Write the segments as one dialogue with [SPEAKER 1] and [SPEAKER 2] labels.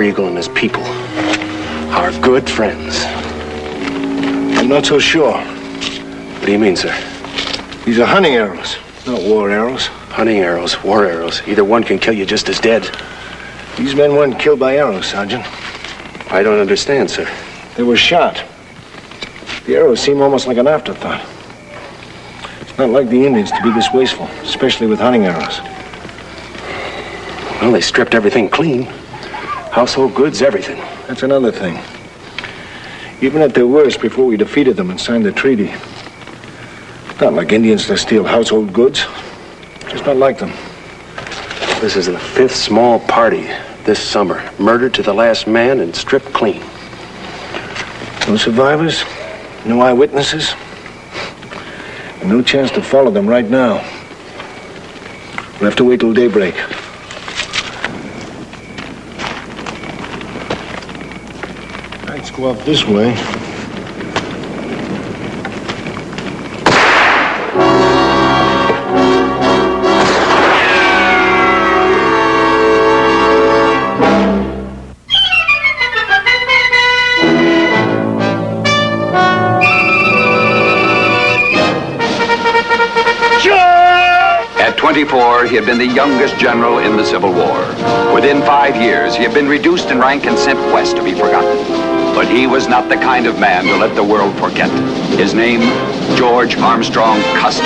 [SPEAKER 1] Eagle and his people. Our good friends.
[SPEAKER 2] I'm not so sure.
[SPEAKER 1] What do you mean, sir?
[SPEAKER 2] These are hunting arrows, not war arrows.
[SPEAKER 1] Hunting arrows, war arrows. Either one can kill you just as dead.
[SPEAKER 2] These men weren't killed by arrows, Sergeant.
[SPEAKER 1] I don't understand, sir.
[SPEAKER 2] They were shot. The arrows seem almost like an afterthought. It's not like the Indians to be this wasteful, especially with hunting arrows.
[SPEAKER 1] Well, they stripped everything clean. Household goods, everything.
[SPEAKER 2] That's another thing. Even at their worst, before we defeated them and signed the treaty, it's not like Indians to steal household goods. Just not like them.
[SPEAKER 1] This is the 5th small party this summer. Murdered to the last man and stripped clean.
[SPEAKER 2] No survivors, no eyewitnesses, and no chance to follow them right now. We'll have to wait till daybreak. Let's go up this way.
[SPEAKER 3] At 24, he had been the youngest general in the Civil War. Within 5 years, he had been reduced in rank and sent west to be forgotten. But he was not the kind of man to let the world forget. His name, George Armstrong Custer.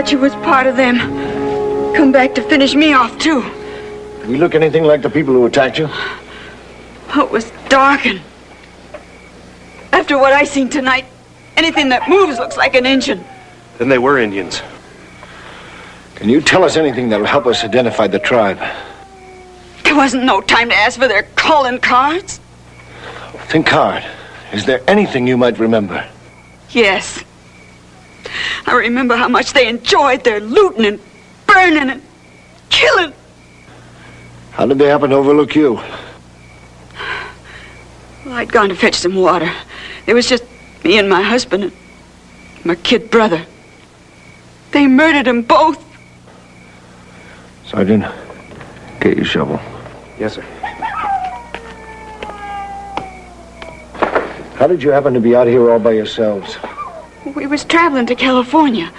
[SPEAKER 4] You was part of them. Come back to finish me off, too.
[SPEAKER 2] Did we look anything like the people who attacked you?
[SPEAKER 4] Oh, it was dark, and after what I seen tonight, anything that moves looks like an Indian.
[SPEAKER 1] Then they were Indians.
[SPEAKER 2] Can you tell us anything that'll help us identify the tribe?
[SPEAKER 4] There wasn't no time to ask for their calling cards.
[SPEAKER 2] Think hard. Is there anything you might remember?
[SPEAKER 4] Yes. I remember how much they enjoyed their looting and burning and killing.
[SPEAKER 2] How did they happen to overlook you?
[SPEAKER 4] Well, I'd gone to fetch some water. It was just me and my husband and my kid brother. They murdered them both.
[SPEAKER 2] Sergeant, get your shovel.
[SPEAKER 1] Yes, sir.
[SPEAKER 2] How did you happen to be out here all by yourselves?
[SPEAKER 4] We was traveling to California.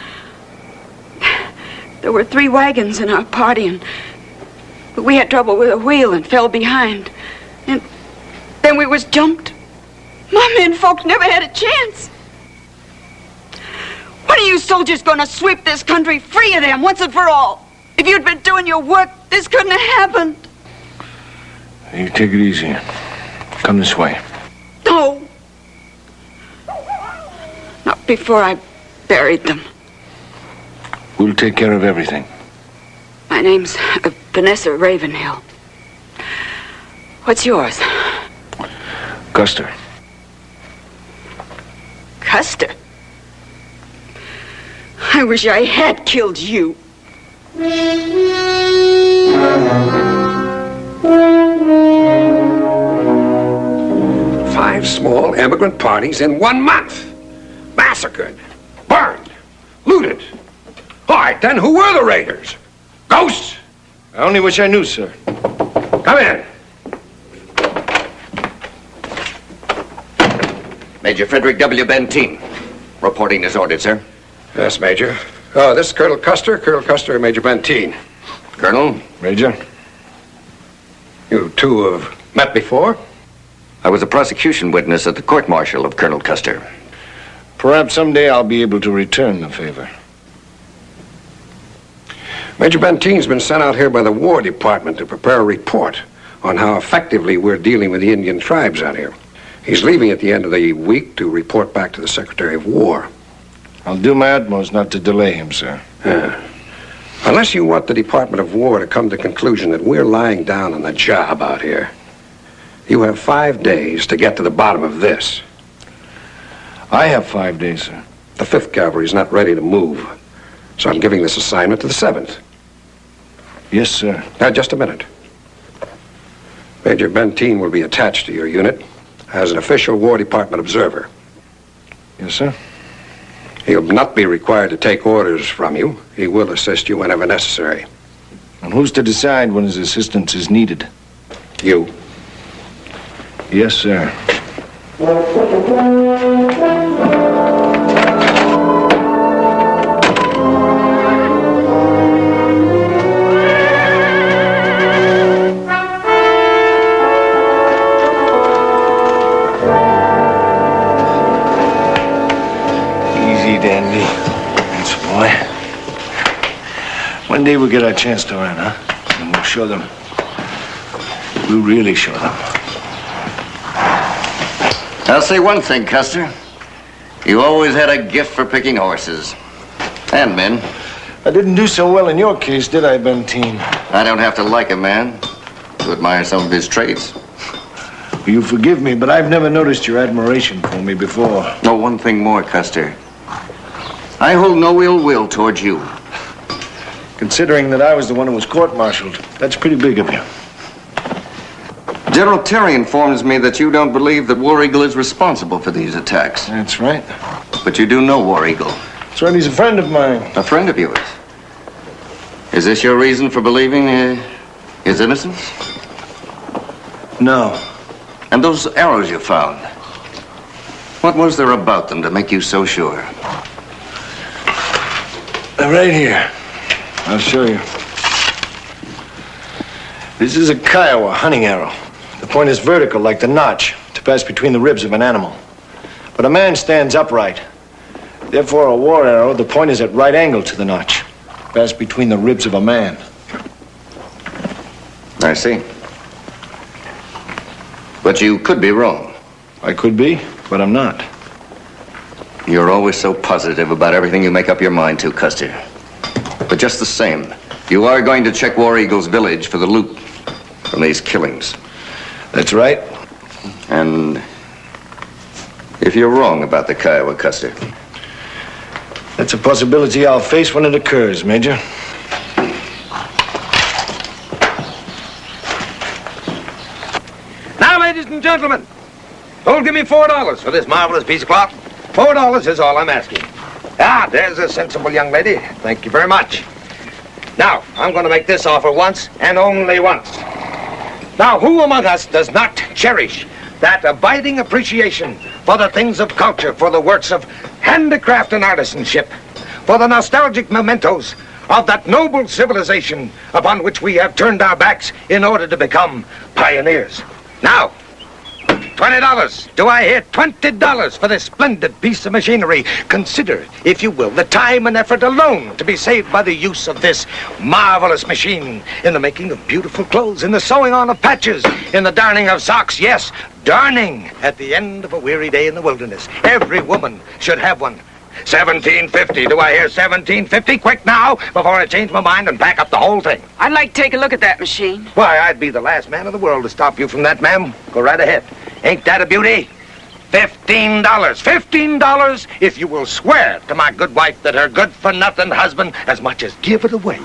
[SPEAKER 4] There were 3 wagons in our party, and we had trouble with a wheel and fell behind. And then we was jumped. My men folk never had a chance. When are you soldiers going to sweep this country free of them once and for all? If you'd been doing your work, this couldn't have happened.
[SPEAKER 2] You take it easy. Come this way.
[SPEAKER 4] No. Not before I buried them.
[SPEAKER 2] We'll take care of everything.
[SPEAKER 4] My name's Vanessa Ravenhill. What's yours?
[SPEAKER 2] Custer.
[SPEAKER 4] Custer? I wish I had killed you.
[SPEAKER 5] 5 small immigrant parties in 1 month. Massacred, burned, looted. All right, then, who were the raiders? Ghosts?
[SPEAKER 2] I only wish I knew, sir.
[SPEAKER 5] Come in.
[SPEAKER 3] Major Frederick W. Benteen, reporting as ordered, sir.
[SPEAKER 5] Yes, Major. Oh, this is Colonel Custer. Colonel Custer, Major Benteen.
[SPEAKER 3] Colonel,
[SPEAKER 2] Major?
[SPEAKER 5] You two have met before?
[SPEAKER 3] I was a prosecution witness at the court-martial of Colonel Custer.
[SPEAKER 2] Perhaps someday I'll be able to return the favor.
[SPEAKER 5] Major Benteen's been sent out here by the War Department to prepare a report on how effectively we're dealing with the Indian tribes out here. He's leaving at the end of the week to report back to the Secretary of War.
[SPEAKER 2] I'll do my utmost not to delay him, sir.
[SPEAKER 5] Unless you want the Department of War to come to the conclusion that we're lying down on the job out here, you have 5 days to get to the bottom of this.
[SPEAKER 2] I have 5 days, sir.
[SPEAKER 5] The 5th Cavalry is not ready to move, so I'm giving this assignment to the 7th.
[SPEAKER 2] Yes, sir.
[SPEAKER 5] Now, just a minute. Major Benteen will be attached to your unit as an official War Department observer.
[SPEAKER 2] Yes, sir.
[SPEAKER 5] He'll not be required to take orders from you. He will assist you whenever necessary.
[SPEAKER 2] And who's to decide when his assistance is needed?
[SPEAKER 5] You.
[SPEAKER 2] Yes, sir. Dandy. That's a boy. One day we'll get our chance to earn, huh? And we'll show them. We'll really show them.
[SPEAKER 6] I'll say one thing, Custer. You always had a gift for picking horses. And men.
[SPEAKER 2] I didn't do so well in your case, did I, Benteen?
[SPEAKER 6] I don't have to like a man to admire some of his traits.
[SPEAKER 2] Well, you forgive me, but I've never noticed your admiration for me before.
[SPEAKER 6] No, one thing more, Custer. I hold no ill will towards you.
[SPEAKER 2] Considering that I was the one who was court-martialed, that's pretty big of you.
[SPEAKER 6] General Terry informs me that you don't believe that War Eagle is responsible for these attacks.
[SPEAKER 2] That's right.
[SPEAKER 6] But you do know War Eagle.
[SPEAKER 2] That's right, he's a friend of mine.
[SPEAKER 6] A friend of yours. Is this your reason for believing his innocence?
[SPEAKER 2] No.
[SPEAKER 6] And those arrows you found, what was there about them to make you so sure?
[SPEAKER 2] They're right here. I'll show you. This is a Kiowa hunting arrow. The point is vertical, like the notch, to pass between the ribs of an animal. But a man stands upright. Therefore, a war arrow, the point is at right angle to the notch, pass between the ribs of a man.
[SPEAKER 6] I see. But you could be wrong.
[SPEAKER 2] I could be, but I'm not.
[SPEAKER 6] You're always so positive about everything you make up your mind to, Custer. But just the same, you are going to check War Eagle's village for the loot from these killings.
[SPEAKER 2] That's right.
[SPEAKER 6] And if you're wrong about the Kiowa, Custer?
[SPEAKER 2] That's a possibility I'll face when it occurs, Major.
[SPEAKER 5] Now, ladies and gentlemen, who'll give me $4 for this marvelous piece of cloth? $4 is all I'm asking. Ah, there's a sensible young lady. Thank you very much. Now, I'm going to make this offer once and only once. Now, who among us does not cherish that abiding appreciation for the things of culture, for the works of handicraft and artisanship, for the nostalgic mementos of that noble civilization upon which we have turned our backs in order to become pioneers? Now, $20. Do I hear $20 for this splendid piece of machinery? Consider, if you will, the time and effort alone to be saved by the use of this marvelous machine in the making of beautiful clothes, in the sewing on of patches, in the darning of socks. Yes, darning at the end of a weary day in the wilderness. Every woman should have one. $17.50. Do I hear $17.50? Quick now, before I change my mind and pack up the whole thing.
[SPEAKER 4] I'd like to take a look at that machine.
[SPEAKER 5] Why, I'd be the last man in the world to stop you from that, ma'am. Go right ahead. Ain't that a beauty? $15. $15 if you will swear to my good wife that her good-for-nothing husband as much as give it away.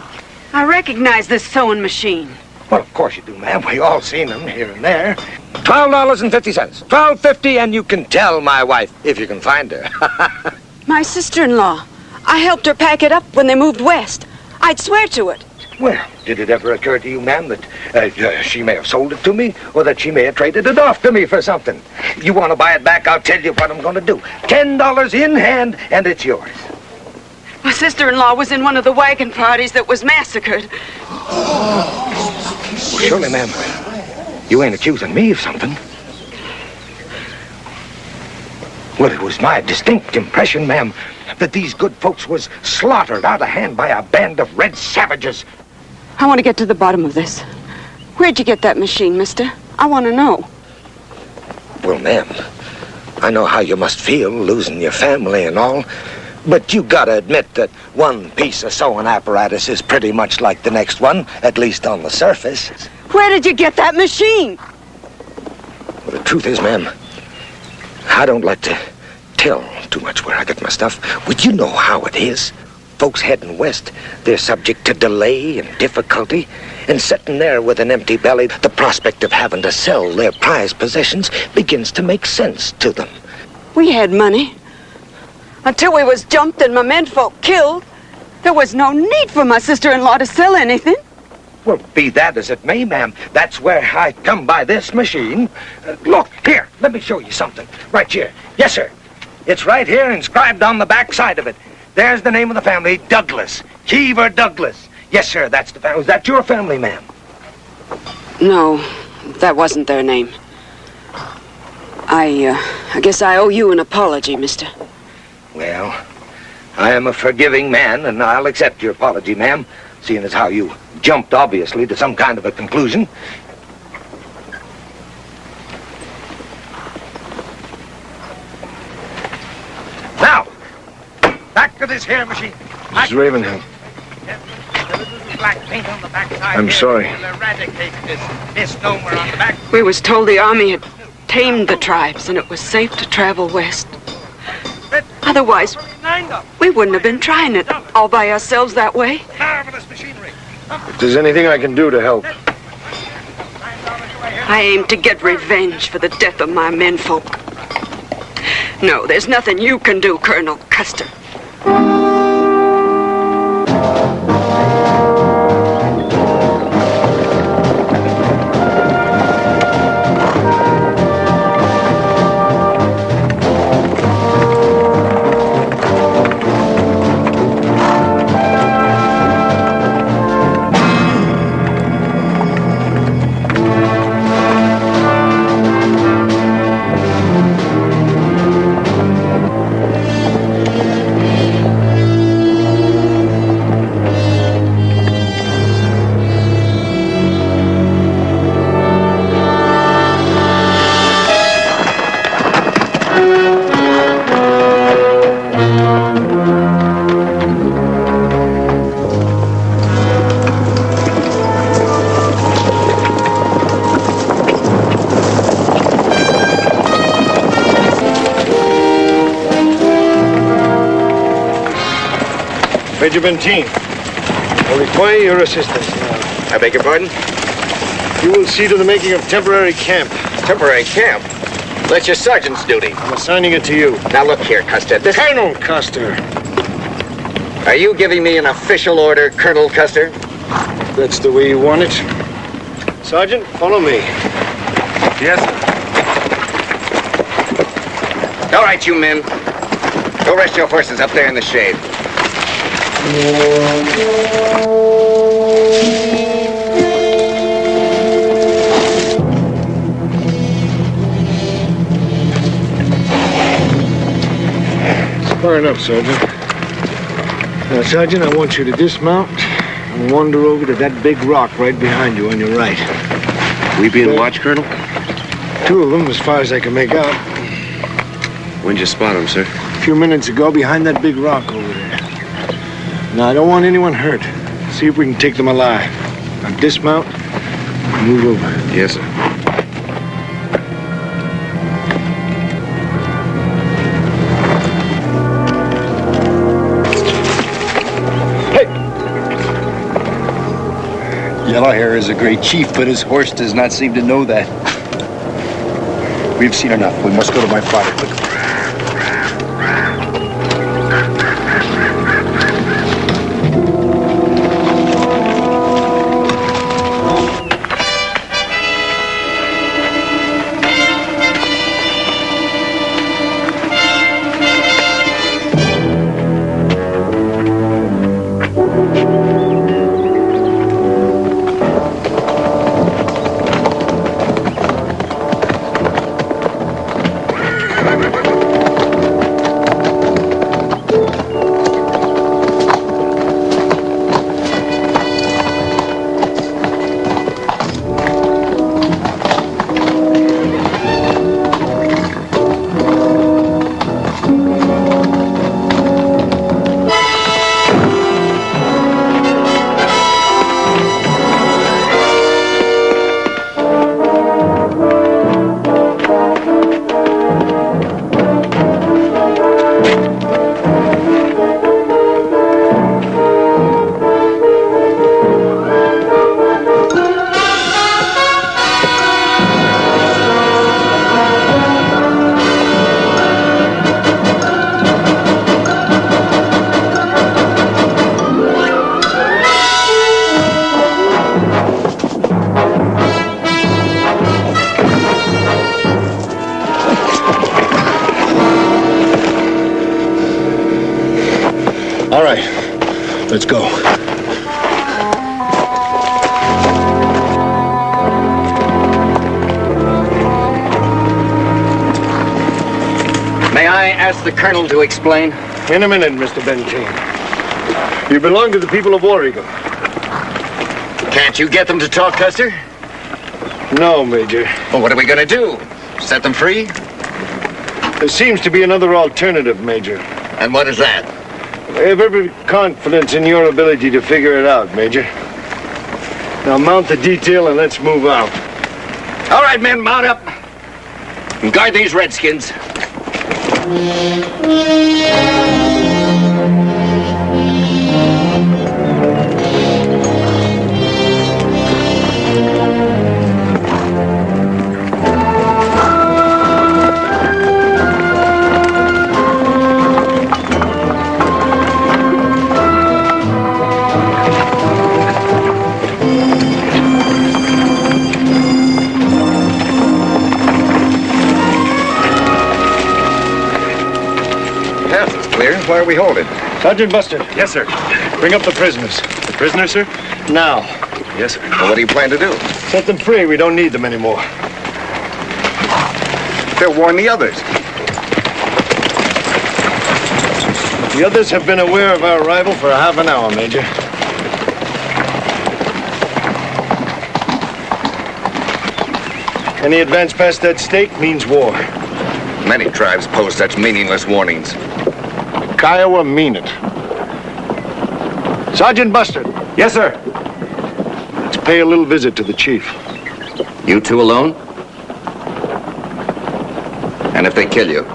[SPEAKER 4] I recognize this sewing machine.
[SPEAKER 5] Well, of course you do, ma'am. We all seen them here and there. $12.50. $12.50, and you can tell my wife if you can find her.
[SPEAKER 4] My sister-in-law. I helped her pack it up when they moved west. I'd swear to it.
[SPEAKER 5] Well, did it ever occur to you, ma'am, that she may have sold it to me, or that she may have traded it off to me for something? You want to buy it back, I'll tell you what I'm going to do. $10 in hand, and it's yours.
[SPEAKER 4] My sister-in-law was in one of the wagon parties that was massacred.
[SPEAKER 5] Well, surely, ma'am, you ain't accusing me of something. Well, it was my distinct impression, ma'am, that these good folks was slaughtered out of hand by a band of red savages.
[SPEAKER 4] I want to get to the bottom of this. Where'd you get that machine, mister? I want to know.
[SPEAKER 5] Well, ma'am, I know how you must feel, losing your family and all, but you gotta admit that one piece of sewing apparatus is pretty much like the next one, at least on the surface.
[SPEAKER 4] Where did you get that machine?
[SPEAKER 5] Well, the truth is, ma'am, I don't like to tell too much where I get my stuff. Would you know how it is? Folks heading west, they're subject to delay and difficulty, and sitting there with an empty belly, the prospect of having to sell their prized possessions begins to make sense to them.
[SPEAKER 4] We had money. Until we was jumped and my menfolk killed, there was no need for my sister-in-law to sell anything.
[SPEAKER 5] Well, be that as it may, ma'am, that's where I come by this machine. Look, here, let me show you something. Right here. Yes, sir. It's right here inscribed on the back side of it. There's the name of the family, Douglas. Cheever Douglas. Yes, sir, that's the family. Is that your family, ma'am?
[SPEAKER 4] No, that wasn't their name. I guess I owe you an apology, mister.
[SPEAKER 5] Well, I am a forgiving man, and I'll accept your apology, ma'am, seeing as how you jumped, obviously, to some kind of a conclusion. Now, back to this here machine.
[SPEAKER 2] Mrs. Ravenhill.
[SPEAKER 5] Black paint on the backside.
[SPEAKER 2] I'm sorry.
[SPEAKER 5] Eradicate this misnomer on the back.
[SPEAKER 4] We was told the army had tamed the tribes and it was safe to travel west. Otherwise, we wouldn't have been trying it all by ourselves that way.
[SPEAKER 5] Marvelous machinery.
[SPEAKER 2] If there's anything I can do to help.
[SPEAKER 4] I aim to get revenge for the death of my menfolk. No, there's nothing you can do, Colonel Custer.
[SPEAKER 2] Major Benteen, I require your assistance now.
[SPEAKER 7] I beg your pardon?
[SPEAKER 2] You will see to the making of temporary camp.
[SPEAKER 7] Temporary camp? That's your sergeant's duty.
[SPEAKER 2] I'm assigning it to you.
[SPEAKER 7] Now look here, Custer. This...
[SPEAKER 2] Colonel Custer.
[SPEAKER 7] Are you giving me an official order, Colonel Custer?
[SPEAKER 2] That's the way you want it. Sergeant, follow me.
[SPEAKER 1] Yes, sir.
[SPEAKER 7] All right, you men. Go rest your horses up there in the shade.
[SPEAKER 2] Far enough, Sergeant. Now, Sergeant, I want you to dismount and wander over to that big rock right behind you on your right.
[SPEAKER 1] We being watched, Colonel?
[SPEAKER 2] Two of them, as far as I can make out.
[SPEAKER 1] When'd you spot them, sir?
[SPEAKER 2] A few minutes ago, behind that big rock over there. Now, I don't want anyone hurt. See if we can take them alive. Now, dismount and move over.
[SPEAKER 1] Yes, sir.
[SPEAKER 8] Yellowhair is a great chief, but his horse does not seem to know that. We've seen enough. We must go to my father quickly.
[SPEAKER 2] All right, let's go.
[SPEAKER 7] May I ask the colonel to explain?
[SPEAKER 2] In a minute, Mr. Benteen. You belong to the people of War Eagle.
[SPEAKER 7] Can't you get them to talk, Custer?
[SPEAKER 2] No, Major.
[SPEAKER 7] Well, what are we going to do? Set them free?
[SPEAKER 2] There seems to be another alternative, Major.
[SPEAKER 7] And what is that?
[SPEAKER 2] I have every confidence in your ability to figure it out, Major. Now mount the detail and let's move out.
[SPEAKER 7] All right, men, mount up. And guard these redskins. Why are we holding?
[SPEAKER 2] Sergeant Buster.
[SPEAKER 9] Yes, sir.
[SPEAKER 2] Bring up the prisoners.
[SPEAKER 9] The prisoner, sir?
[SPEAKER 2] Now.
[SPEAKER 9] Yes, sir.
[SPEAKER 7] Well, what do you plan to do?
[SPEAKER 2] Set them free. We don't need them anymore.
[SPEAKER 7] They'll warn the others.
[SPEAKER 2] The others have been aware of our arrival for a half an hour, Major. Any advance past that stake means war.
[SPEAKER 7] Many tribes post such meaningless warnings.
[SPEAKER 2] Kiowa mean it. Sergeant Buster.
[SPEAKER 9] Yes, sir.
[SPEAKER 2] Let's pay a little visit to the chief.
[SPEAKER 6] You two alone? And if they kill you?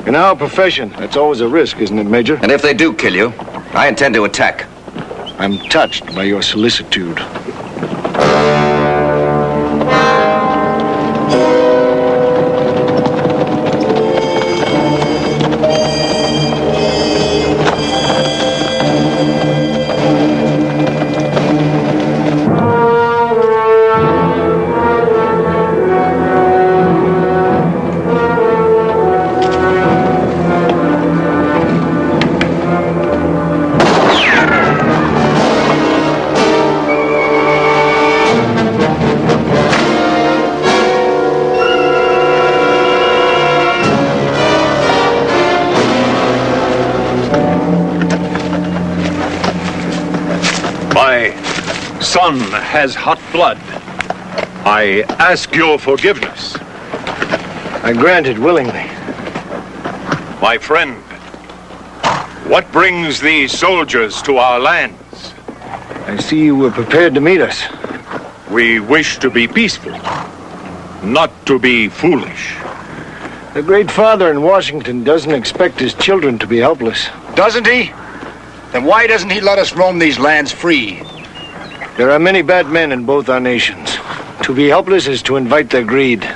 [SPEAKER 2] In our profession, that's always a risk, isn't it, Major?
[SPEAKER 6] And if they do kill you, I intend to attack.
[SPEAKER 2] I'm touched by your solicitude.
[SPEAKER 9] Son has hot blood. I ask your forgiveness.
[SPEAKER 2] I grant it willingly.
[SPEAKER 9] My friend, what brings these soldiers to our lands?
[SPEAKER 2] I see you were prepared to meet us.
[SPEAKER 9] We wish to be peaceful, not to be foolish.
[SPEAKER 2] The great father in Washington doesn't expect his children to be helpless.
[SPEAKER 8] Doesn't he? Then why doesn't he let us roam these lands free?
[SPEAKER 2] There are many bad men in both our nations. To be helpless is to invite their greed.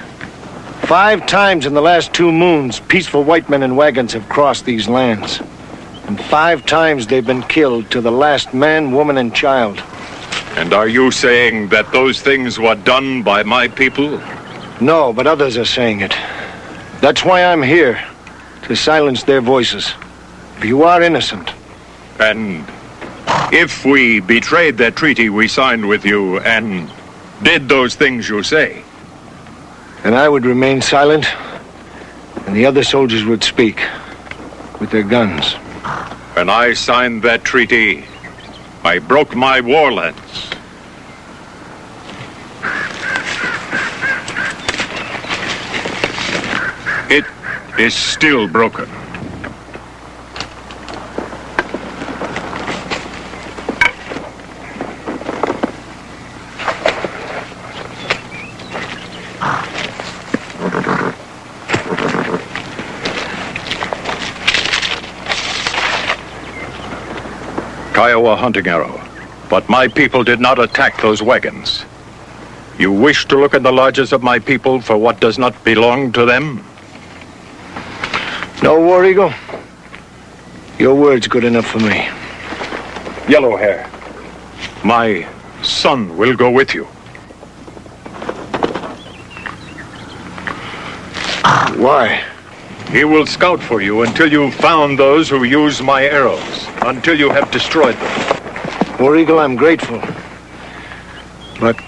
[SPEAKER 2] 5 times in the last 2 moons, peaceful white men in wagons have crossed these lands. And 5 times they've been killed, to the last man, woman, and child.
[SPEAKER 9] And are you saying that those things were done by my people?
[SPEAKER 2] No, but others are saying it. That's why I'm here, to silence their voices. If you are innocent.
[SPEAKER 9] And if we betrayed that treaty we signed with you and did those things you say?
[SPEAKER 2] And I would remain silent, and the other soldiers would speak with their guns.
[SPEAKER 9] When I signed that treaty, I broke my war lance. It is still broken. Kiowa hunting arrow, but my people did not attack those wagons. You wish to look in the lodges of my people for what does not belong to them?
[SPEAKER 2] No, War Eagle. Your word's good enough for me.
[SPEAKER 9] Yellow Hair, my son will go with you.
[SPEAKER 2] Why?
[SPEAKER 9] He will scout for you until you've found those who use my arrows, until you have destroyed them.
[SPEAKER 2] War Eagle, I'm grateful. But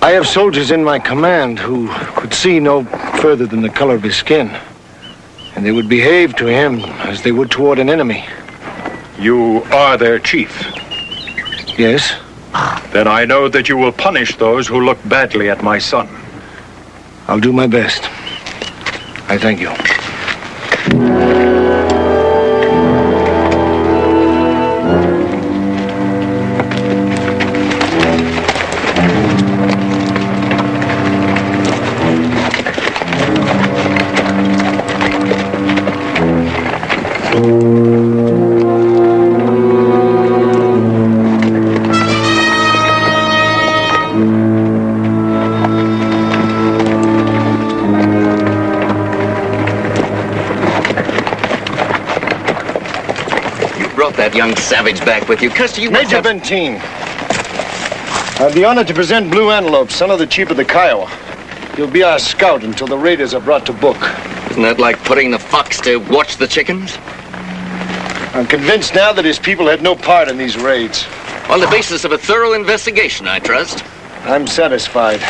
[SPEAKER 2] I have soldiers in my command who could see no further than the color of his skin. And they would behave to him as they would toward an enemy.
[SPEAKER 9] You are their chief.
[SPEAKER 2] Yes?
[SPEAKER 9] Then I know that you will punish those who look badly at my son.
[SPEAKER 2] I'll do my best. I thank you.
[SPEAKER 6] That young savage back with you. Custer, you must
[SPEAKER 2] Major
[SPEAKER 6] have...
[SPEAKER 2] Benteen. I have the honor to present Blue Antelope, son of the chief of the Kiowa. He'll be our scout until the raiders are brought to book.
[SPEAKER 6] Isn't that like putting the fox to watch the chickens?
[SPEAKER 2] I'm convinced now that his people had no part in these raids.
[SPEAKER 6] On the basis of a thorough investigation, I trust.
[SPEAKER 2] I'm satisfied,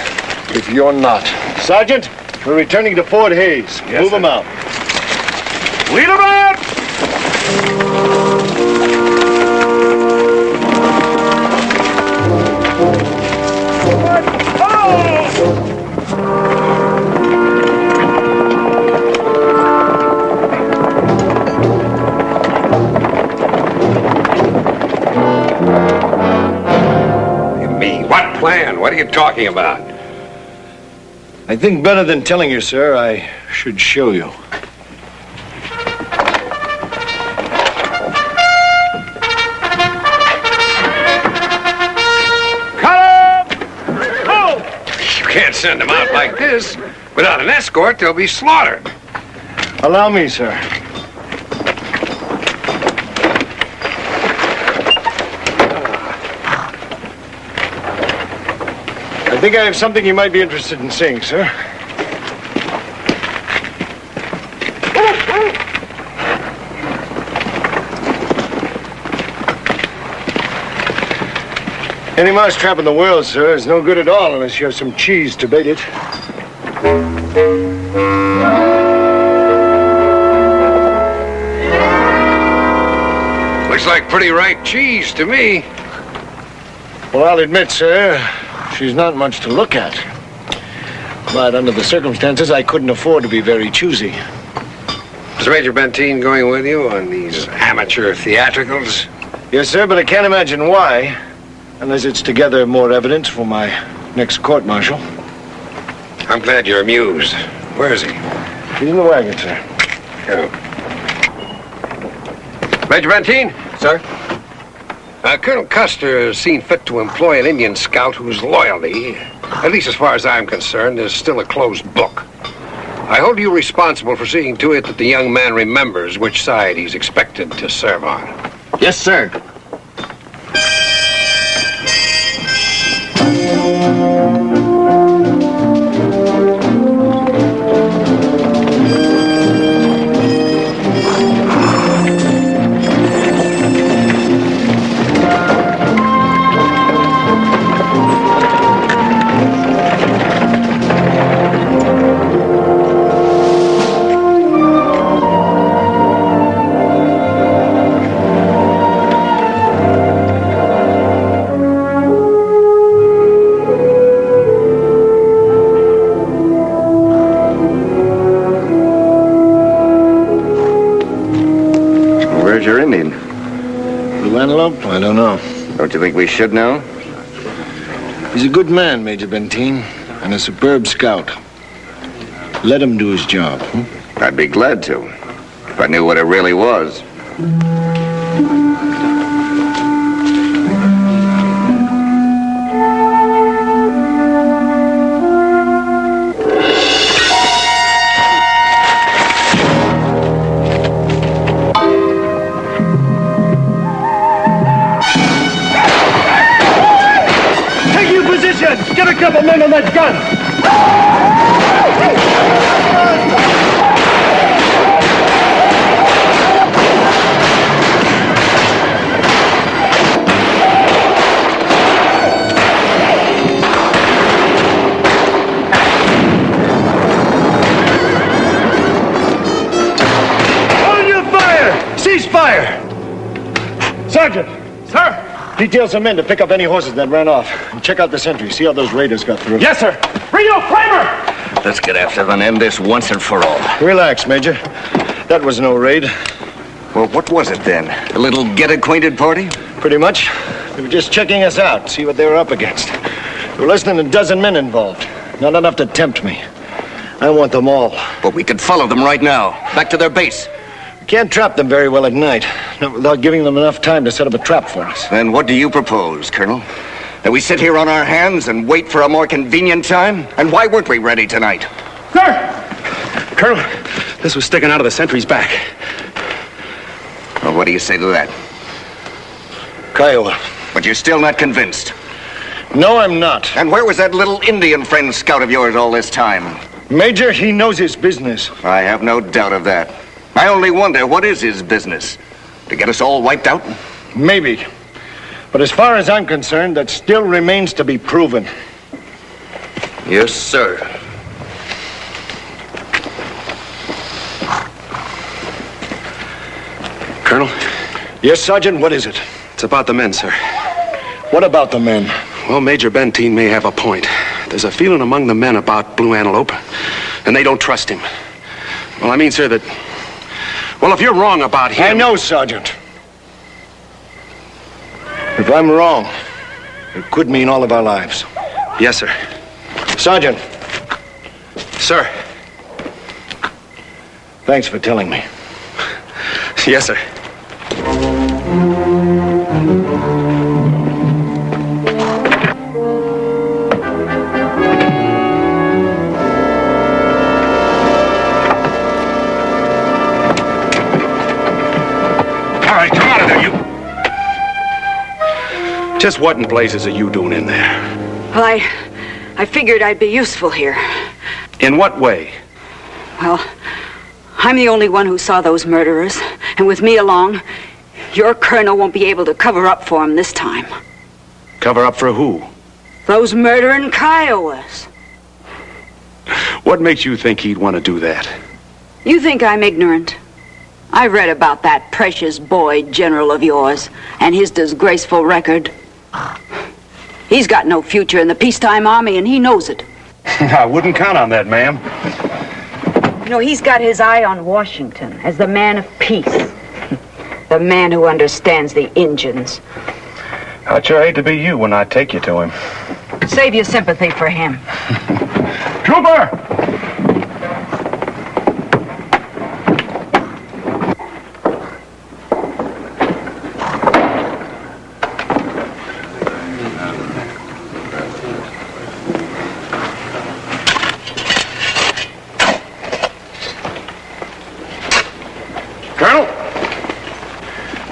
[SPEAKER 2] if you're not. Sergeant, we're returning to Fort Hayes.
[SPEAKER 5] Yes,
[SPEAKER 2] Move
[SPEAKER 5] sir.
[SPEAKER 2] them out.
[SPEAKER 5] Lead them out! What plan? What are you talking about?
[SPEAKER 2] I think better than telling you, sir, I should show you.
[SPEAKER 5] Carlo! Oh! You can't send them out like this. Without an escort, they'll be slaughtered.
[SPEAKER 2] Allow me, sir. I think I have something you might be interested in seeing, sir. Any mousetrap in the world, sir, is no good at all unless you have some cheese to bait it.
[SPEAKER 5] Looks like pretty ripe cheese to me.
[SPEAKER 2] Well, I'll admit, sir, she's not much to look at. But under the circumstances, I couldn't afford to be very choosy.
[SPEAKER 5] Is Major Benteen going with you on these amateur theatricals?
[SPEAKER 2] Yes, sir, but I can't imagine why, unless it's to gather more evidence for my next court-martial.
[SPEAKER 5] I'm glad you're amused. Where is he?
[SPEAKER 2] He's in the wagon, sir.
[SPEAKER 5] Oh. Major Benteen?
[SPEAKER 8] Sir?
[SPEAKER 10] Colonel Custer has seen fit to employ an Indian scout whose loyalty, at least as far as I'm concerned, is still a closed book. I hold you responsible for seeing to it that the young man remembers which side he's expected to serve on.
[SPEAKER 7] Yes, sir.
[SPEAKER 6] Where's your Indian?
[SPEAKER 2] Blue Antelope? I don't know.
[SPEAKER 6] Don't you think we should know?
[SPEAKER 2] He's a good man, Major Benteen, and a superb scout. Let him do his job.
[SPEAKER 6] I'd be glad to, if I knew what it really was.
[SPEAKER 2] Get a couple men on that gun! On your fire! Cease fire! Sergeant! Sir! Detail some men to pick up any horses that ran off. And check out the sentry. See how those raiders got through.
[SPEAKER 7] Yes, sir.
[SPEAKER 2] Rio, Kramer!
[SPEAKER 6] Let's get after them and end this once and for all.
[SPEAKER 2] Relax, Major. That was no raid.
[SPEAKER 6] Well, what was it then? A little get-acquainted party?
[SPEAKER 2] Pretty much. They were just checking us out, see what they were up against. There were less than a dozen men involved. Not enough to tempt me. I want them all.
[SPEAKER 6] But we could follow them right now, back to their base.
[SPEAKER 2] We can't trap them very well at night, not without giving them enough time to set up a trap for us.
[SPEAKER 6] Then what do you propose, Colonel? That we sit here on our hands and wait for a more convenient time? And why weren't we ready tonight?
[SPEAKER 1] Sir! Colonel, this was sticking out of the sentry's back.
[SPEAKER 6] Well, what do you say to that?
[SPEAKER 2] Kiowa.
[SPEAKER 6] But you're still not convinced.
[SPEAKER 2] No, I'm not.
[SPEAKER 6] And where was that little Indian friend scout of yours all this time?
[SPEAKER 2] Major, he knows his business.
[SPEAKER 6] I have no doubt of that. I only wonder, what is his business? To get us all wiped out?
[SPEAKER 2] Maybe. But as far as I'm concerned, that still remains to be proven.
[SPEAKER 6] Yes, sir.
[SPEAKER 1] Colonel?
[SPEAKER 2] Yes, Sergeant, what is it?
[SPEAKER 1] It's about the men, sir.
[SPEAKER 2] What about the men?
[SPEAKER 1] Well, Major Benteen may have a point. There's a feeling among the men about Blue Antelope, and they don't trust him. Well, I mean, sir, that... Well, if you're wrong about him...
[SPEAKER 2] I know, Sergeant. If I'm wrong, it could mean all of our lives.
[SPEAKER 1] Yes, sir.
[SPEAKER 2] Sergeant.
[SPEAKER 1] Sir.
[SPEAKER 2] Thanks for telling me.
[SPEAKER 1] Yes, sir.
[SPEAKER 7] All right, come out of there, you.
[SPEAKER 1] Just what in blazes are you doing in there?
[SPEAKER 4] Well, I figured I'd be useful here.
[SPEAKER 1] In what way?
[SPEAKER 4] Well, I'm the only one who saw those murderers. And with me along, your colonel won't be able to cover up for them this time.
[SPEAKER 1] Cover up for who?
[SPEAKER 4] Those murdering Kiowas.
[SPEAKER 1] What makes you think he'd want to do that?
[SPEAKER 4] You think I'm ignorant? I read about that precious boy general of yours and his disgraceful record. He's got no future in the peacetime army, and he knows it.
[SPEAKER 1] I wouldn't count on that, ma'am.
[SPEAKER 4] You know, he's got his eye on Washington as the man of peace. The man who understands the Injuns.
[SPEAKER 1] I'd sure hate to be you when I take you to him.
[SPEAKER 4] Save your sympathy for him.
[SPEAKER 1] Trooper!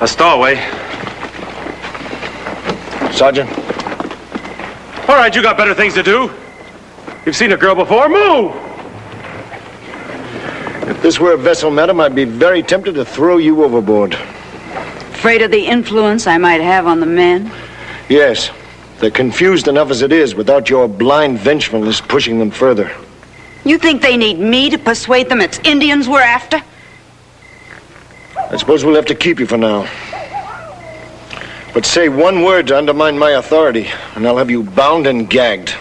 [SPEAKER 1] A stowaway.
[SPEAKER 2] Sergeant?
[SPEAKER 1] All right, you got better things to do. You've seen a girl before. Move!
[SPEAKER 2] If this were a vessel, madam, I'd be very tempted to throw you overboard.
[SPEAKER 4] Afraid of the influence I might have on the men?
[SPEAKER 2] Yes. They're confused enough as it is without your blind vengefulness pushing them further.
[SPEAKER 4] You think they need me to persuade them it's Indians we're after?
[SPEAKER 2] I suppose we'll have to keep you for now. But say one word to undermine my authority, and I'll have you bound and gagged.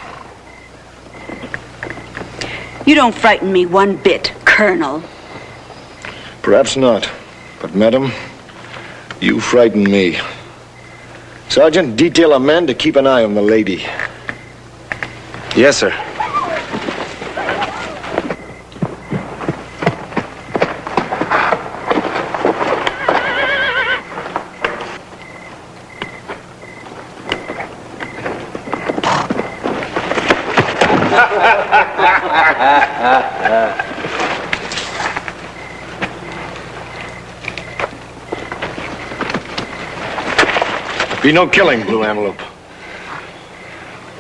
[SPEAKER 4] You don't frighten me one bit, Colonel.
[SPEAKER 2] Perhaps not. But, madam, you frighten me. Sergeant, detail a man to keep an eye on the lady.
[SPEAKER 1] Yes, sir.
[SPEAKER 2] Be no killing, Blue Antelope.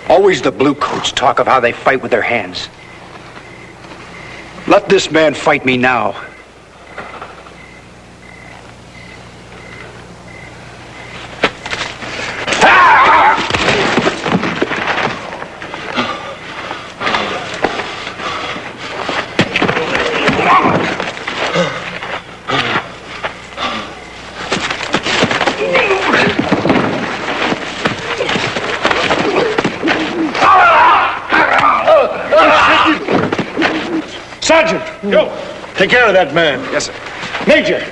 [SPEAKER 8] Always the bluecoats talk of how they fight with their hands. Let this man fight me now.
[SPEAKER 2] Sergeant! Go! Take care of that man.
[SPEAKER 1] Yes, sir.
[SPEAKER 2] Major!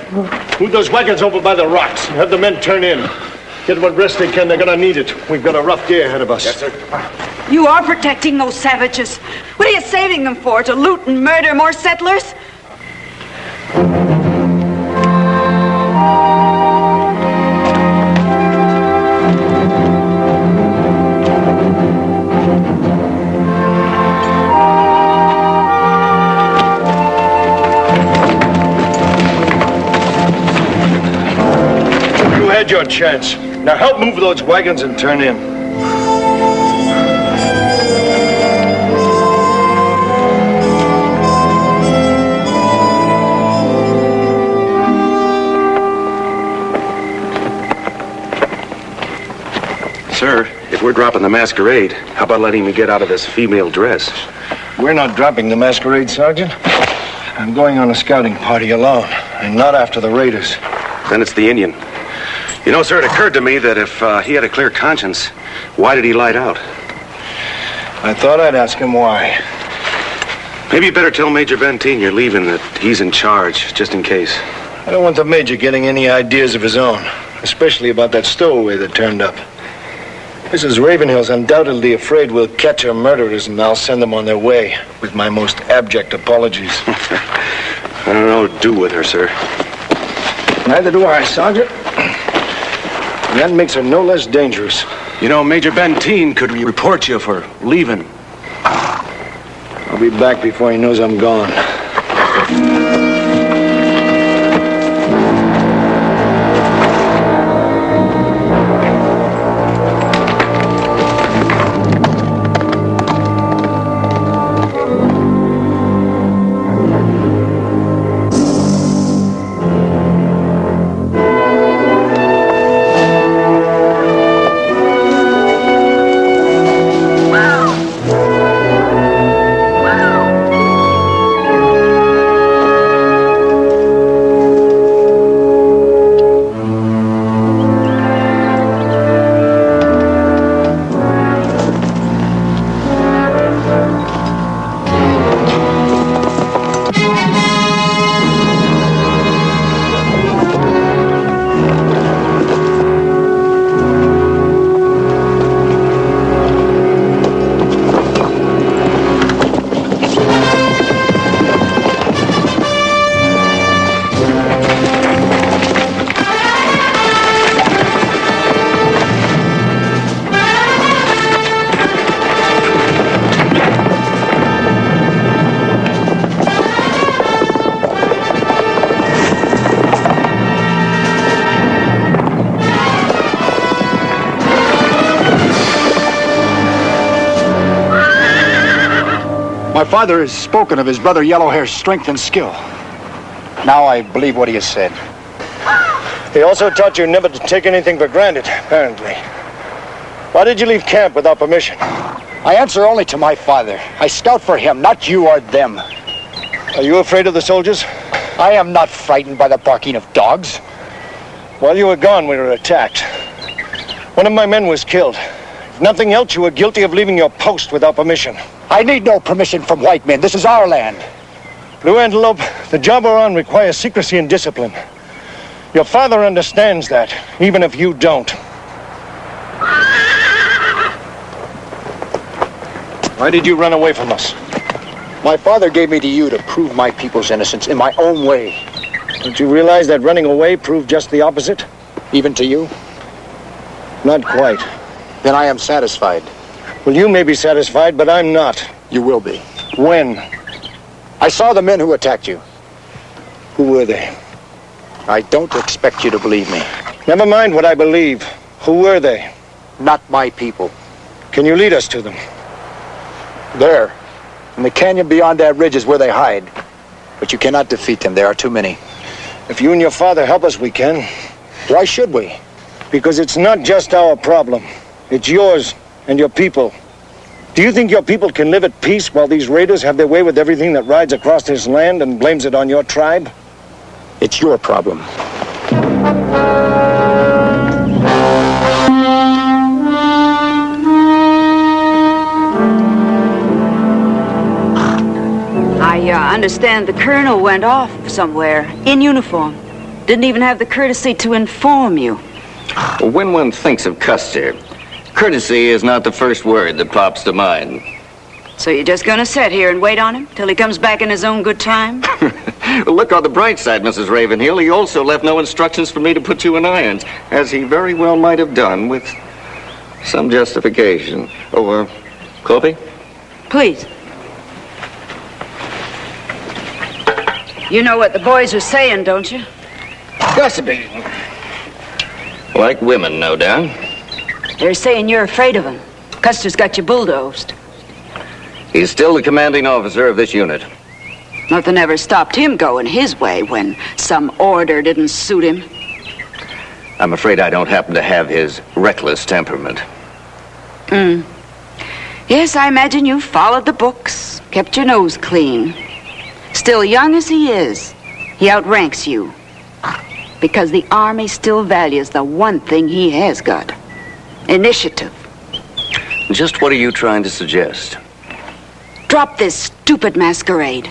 [SPEAKER 2] Move those wagons over by the rocks and have the men turn in. Get what rest they can. They're gonna need it. We've got a rough day ahead of us.
[SPEAKER 1] Yes, sir.
[SPEAKER 4] You are protecting those savages. What are you saving them for? To loot and murder more settlers?
[SPEAKER 2] You had your chance. Now help move those wagons and turn in.
[SPEAKER 1] Sir, if we're dropping the masquerade, how about letting me get out of this female dress?
[SPEAKER 2] We're not dropping the masquerade, Sergeant. I'm going on a scouting party alone, and not after the raiders.
[SPEAKER 1] Then it's the Indian. You know, sir, it occurred to me that if he had a clear conscience, why did he light out?
[SPEAKER 2] I thought I'd ask him why.
[SPEAKER 1] Maybe you better tell Major Benteen you're leaving, that he's in charge, just in case.
[SPEAKER 2] I don't want the Major getting any ideas of his own, especially about that stowaway that turned up. Mrs. Ravenhill's undoubtedly afraid we'll catch her murderers, and I'll send them on their way with my most abject apologies.
[SPEAKER 1] I don't know what to do with her, sir.
[SPEAKER 2] Neither do I, Sergeant. That makes her no less dangerous.
[SPEAKER 1] You know, Major Benteen could report you for leaving.
[SPEAKER 2] I'll be back before he knows I'm gone.
[SPEAKER 8] My father has spoken of his brother Yellowhair's strength and skill. Now I believe what he has said.
[SPEAKER 2] He also taught you never to take anything for granted, apparently. Why did you leave camp without permission?
[SPEAKER 8] I answer only to my father. I scout for him, not you or them.
[SPEAKER 2] Are you afraid of the soldiers?
[SPEAKER 8] I am not frightened by the barking of dogs.
[SPEAKER 2] While you were gone, we were attacked. One of my men was killed. If nothing else, you were guilty of leaving your post without permission.
[SPEAKER 8] I need no permission from white men. This is our land.
[SPEAKER 2] Blue Antelope, the job we're on requires secrecy and discipline. Your father understands that, even if you don't. Why did you run away from us?
[SPEAKER 8] My father gave me to you to prove my people's innocence in my own way.
[SPEAKER 2] Don't you realize that running away proved just the opposite?
[SPEAKER 8] Even to you?
[SPEAKER 2] Not quite.
[SPEAKER 8] Then I am satisfied.
[SPEAKER 2] Well, you may be satisfied, but I'm not.
[SPEAKER 8] You will be.
[SPEAKER 2] When?
[SPEAKER 8] I saw the men who attacked you.
[SPEAKER 2] Who were they?
[SPEAKER 8] I don't expect you to believe me.
[SPEAKER 2] Never mind what I believe. Who were they?
[SPEAKER 8] Not my people.
[SPEAKER 2] Can you lead us to them?
[SPEAKER 8] There. In the canyon beyond that ridge is where they hide. But you cannot defeat them. There are too many.
[SPEAKER 2] If you and your father help us, we can.
[SPEAKER 8] Why should we?
[SPEAKER 2] Because it's not just our problem. It's yours and your people. Do you think your people can live at peace while these raiders have their way with everything that rides across this land and blames it on your tribe?
[SPEAKER 8] It's your problem.
[SPEAKER 4] I understand the colonel went off somewhere in uniform. Didn't even have the courtesy to inform you.
[SPEAKER 6] When one thinks of Custer, courtesy is not the first word that pops to mind.
[SPEAKER 4] So you're just gonna sit here and wait on him till he comes back in his own good time?
[SPEAKER 6] Look on the bright side, Mrs. Ravenhill. He also left no instructions for me to put you in irons, as he very well might have done with some justification. Oh, coffee?
[SPEAKER 4] Please. You know what the boys are saying, don't you?
[SPEAKER 10] Gossiping.
[SPEAKER 6] Like women, no doubt.
[SPEAKER 4] They're saying you're afraid of him. Custer's got you bulldozed.
[SPEAKER 6] He's still the commanding officer of this unit.
[SPEAKER 4] Nothing ever stopped him going his way when some order didn't suit him.
[SPEAKER 6] I'm afraid I don't happen to have his reckless temperament.
[SPEAKER 4] Yes, I imagine you followed the books, kept your nose clean. Still young as he is, he outranks you. Because the Army still values the one thing he has got. Initiative.
[SPEAKER 6] Just what are you trying to suggest?
[SPEAKER 4] Drop this stupid masquerade.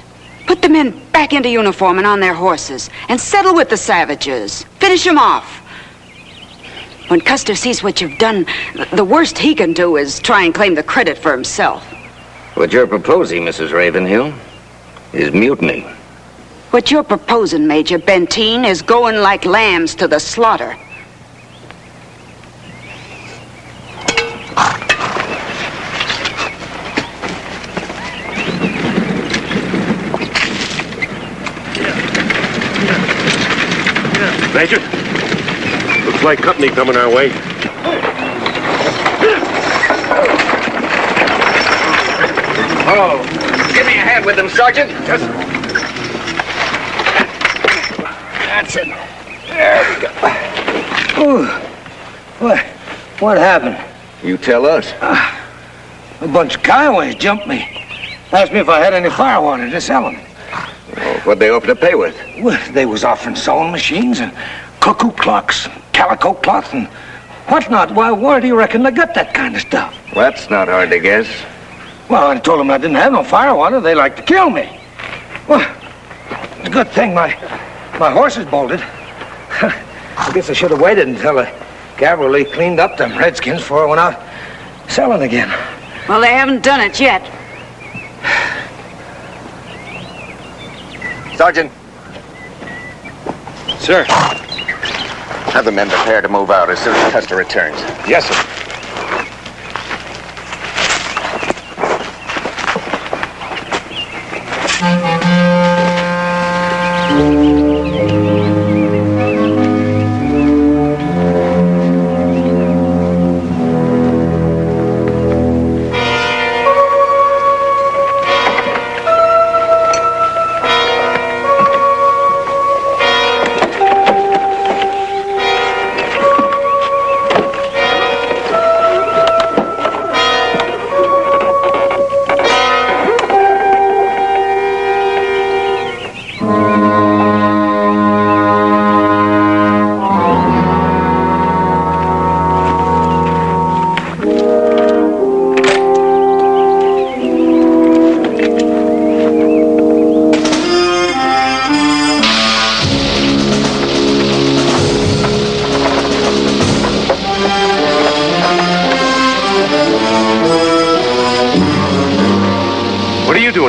[SPEAKER 4] Put the men back into uniform and on their horses. And settle with the savages. Finish them off. When Custer sees what you've done, the worst he can do is try and claim the credit for himself.
[SPEAKER 6] What you're proposing, Mrs. Ravenhill, is mutiny.
[SPEAKER 4] What you're proposing, Major Benteen, is going like lambs to the slaughter.
[SPEAKER 1] Major, looks like company coming our way.
[SPEAKER 7] Oh, give me a hand with them, Sergeant.
[SPEAKER 10] Yes. That's it. There we go. Ooh. What happened?
[SPEAKER 6] You tell us.
[SPEAKER 10] A bunch of Kiowas jumped me. Asked me if I had any firewater to sell them.
[SPEAKER 6] Oh, what'd they offer to pay with?
[SPEAKER 10] Well, they was offering sewing machines and cuckoo clocks, calico cloth, and whatnot. Why, where do you reckon they got that kind of stuff?
[SPEAKER 6] That's not hard to guess.
[SPEAKER 10] Well, I told them I didn't have no firewater. They like to kill me. Well, it's a good thing my horse is bolted. I guess I should have waited until the cavalry cleaned up them redskins before I went out selling again.
[SPEAKER 4] Well, they haven't done it yet.
[SPEAKER 6] Sergeant.
[SPEAKER 1] Sir.
[SPEAKER 6] Have the men prepare to move out as soon as Custer returns.
[SPEAKER 1] Yes, sir.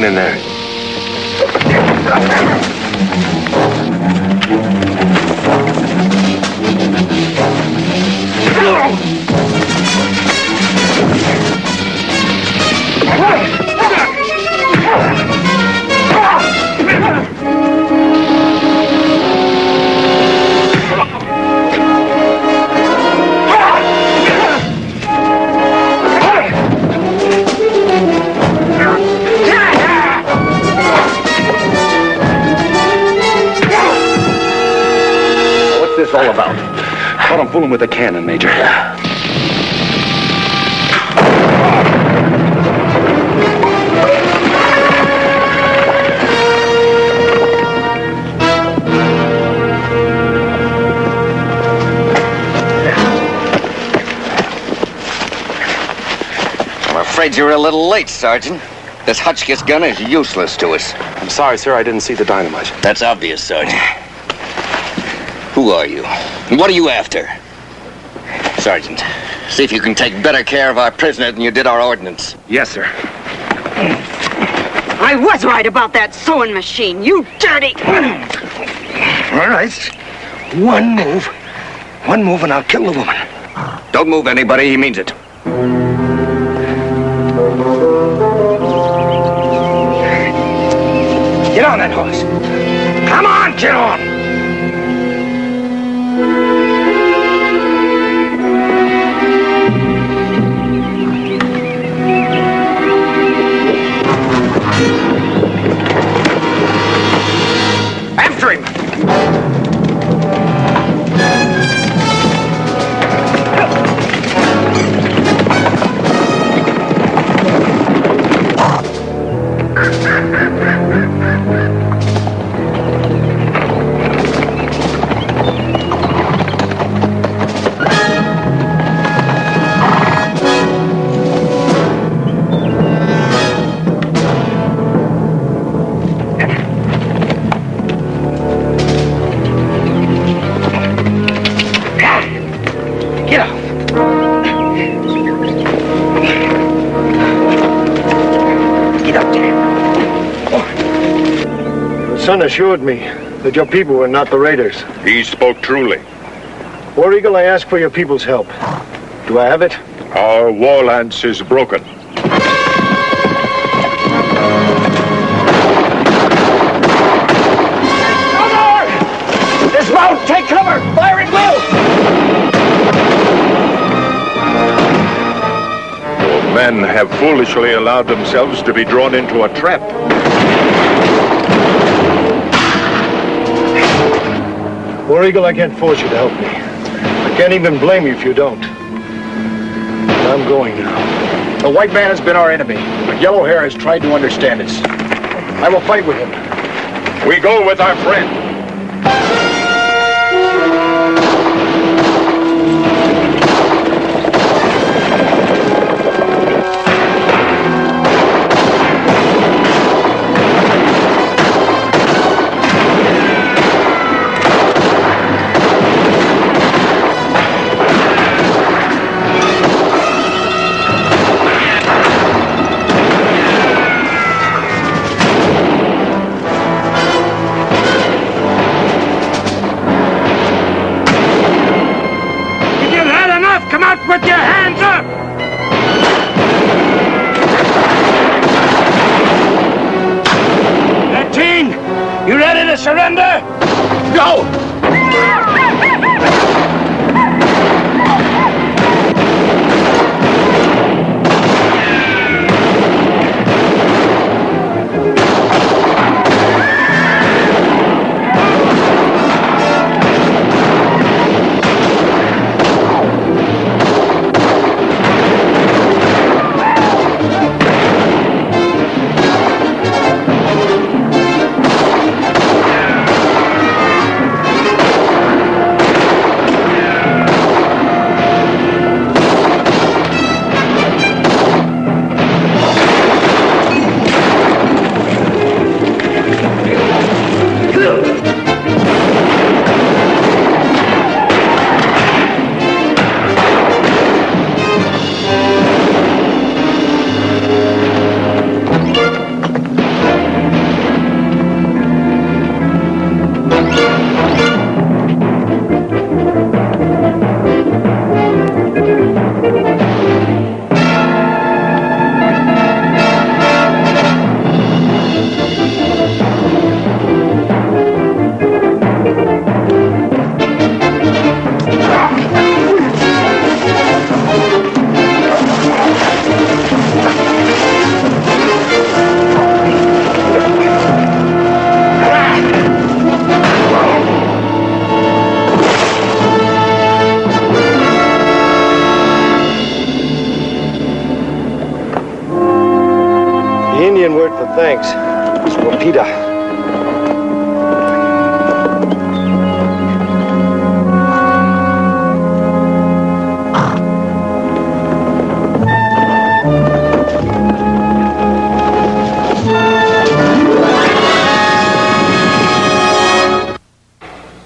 [SPEAKER 1] in there.
[SPEAKER 7] What's this all about?
[SPEAKER 1] Caught him fooling with the cannon, Major.
[SPEAKER 6] I'm afraid you're a little late, Sergeant. This Hotchkiss gun is useless to us.
[SPEAKER 1] I'm sorry, sir. I didn't see the dynamite.
[SPEAKER 6] That's obvious, Sergeant. Who are you? And what are you after? Sergeant, see if you can take better care of our prisoner than you did our ordnance.
[SPEAKER 1] Yes, sir.
[SPEAKER 4] I was right about that sewing machine, you dirty...
[SPEAKER 7] All right. One move. One move and I'll kill the woman.
[SPEAKER 6] Don't move anybody, he means it.
[SPEAKER 7] Get on that horse. Come on, get on. After him.
[SPEAKER 2] Son assured me that your people were not the raiders.
[SPEAKER 9] He spoke truly.
[SPEAKER 2] War Eagle, I ask for your people's help. Do I have it?
[SPEAKER 9] Our war lance is broken.
[SPEAKER 7] Dismount! Take cover! Fire at will!
[SPEAKER 9] Your men have foolishly allowed themselves to be drawn into a trap.
[SPEAKER 2] War Eagle, I can't force you to help me. I can't even blame you if you don't. But I'm going now.
[SPEAKER 8] The white man has been our enemy, but Yellow Hair has tried to understand us. I will fight with him.
[SPEAKER 9] We go with our friend.
[SPEAKER 7] Put your hands up! 13, you ready to surrender? Go!
[SPEAKER 2] Thanks. It's Wapita.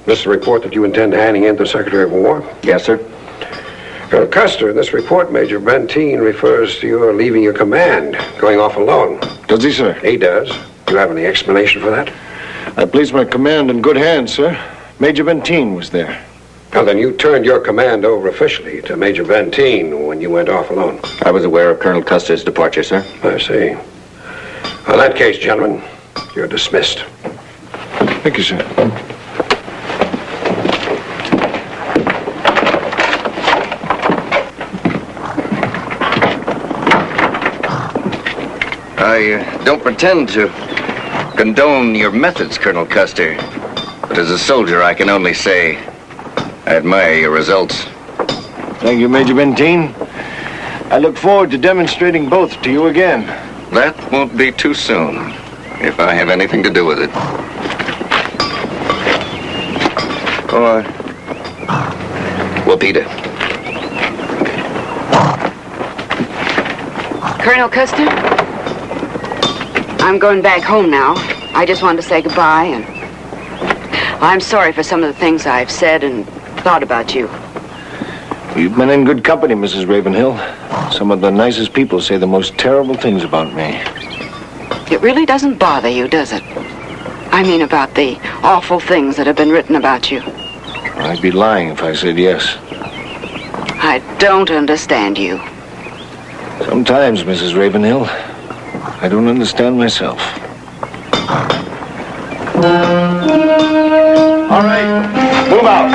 [SPEAKER 10] This is a report that you intend handing in to the Secretary of War?
[SPEAKER 6] Yes, sir.
[SPEAKER 10] Colonel Custer, in this report, Major Benteen refers to your leaving your command, going off alone.
[SPEAKER 2] Does he, sir?
[SPEAKER 10] He does. Do you have any explanation for that?
[SPEAKER 2] I placed my command in good hands, sir. Major Benteen was there.
[SPEAKER 10] Now, then you turned your command over officially to Major Benteen when you went off alone.
[SPEAKER 6] I was aware of Colonel Custer's departure, sir.
[SPEAKER 10] I see. In that case, gentlemen, you're dismissed.
[SPEAKER 2] Thank you, sir.
[SPEAKER 6] I don't pretend to condone your methods, Colonel Custer. But as a soldier, I can only say I admire your results.
[SPEAKER 2] Thank you, Major Benteen. I look forward to demonstrating both to you again.
[SPEAKER 6] That won't be too soon, if I have anything to do with it. Or Wapita.
[SPEAKER 4] Colonel Custer, I'm going back home now. I just wanted to say goodbye, and I'm sorry for some of the things I've said and thought about you.
[SPEAKER 2] You've been in good company, Mrs. Ravenhill. Some of the nicest people say the most terrible things about me.
[SPEAKER 4] It really doesn't bother you, does it? I mean about the awful things that have been written about you.
[SPEAKER 2] I'd be lying if I said yes.
[SPEAKER 4] I don't understand you.
[SPEAKER 2] Sometimes, Mrs. Ravenhill, I don't understand myself. All right, move out.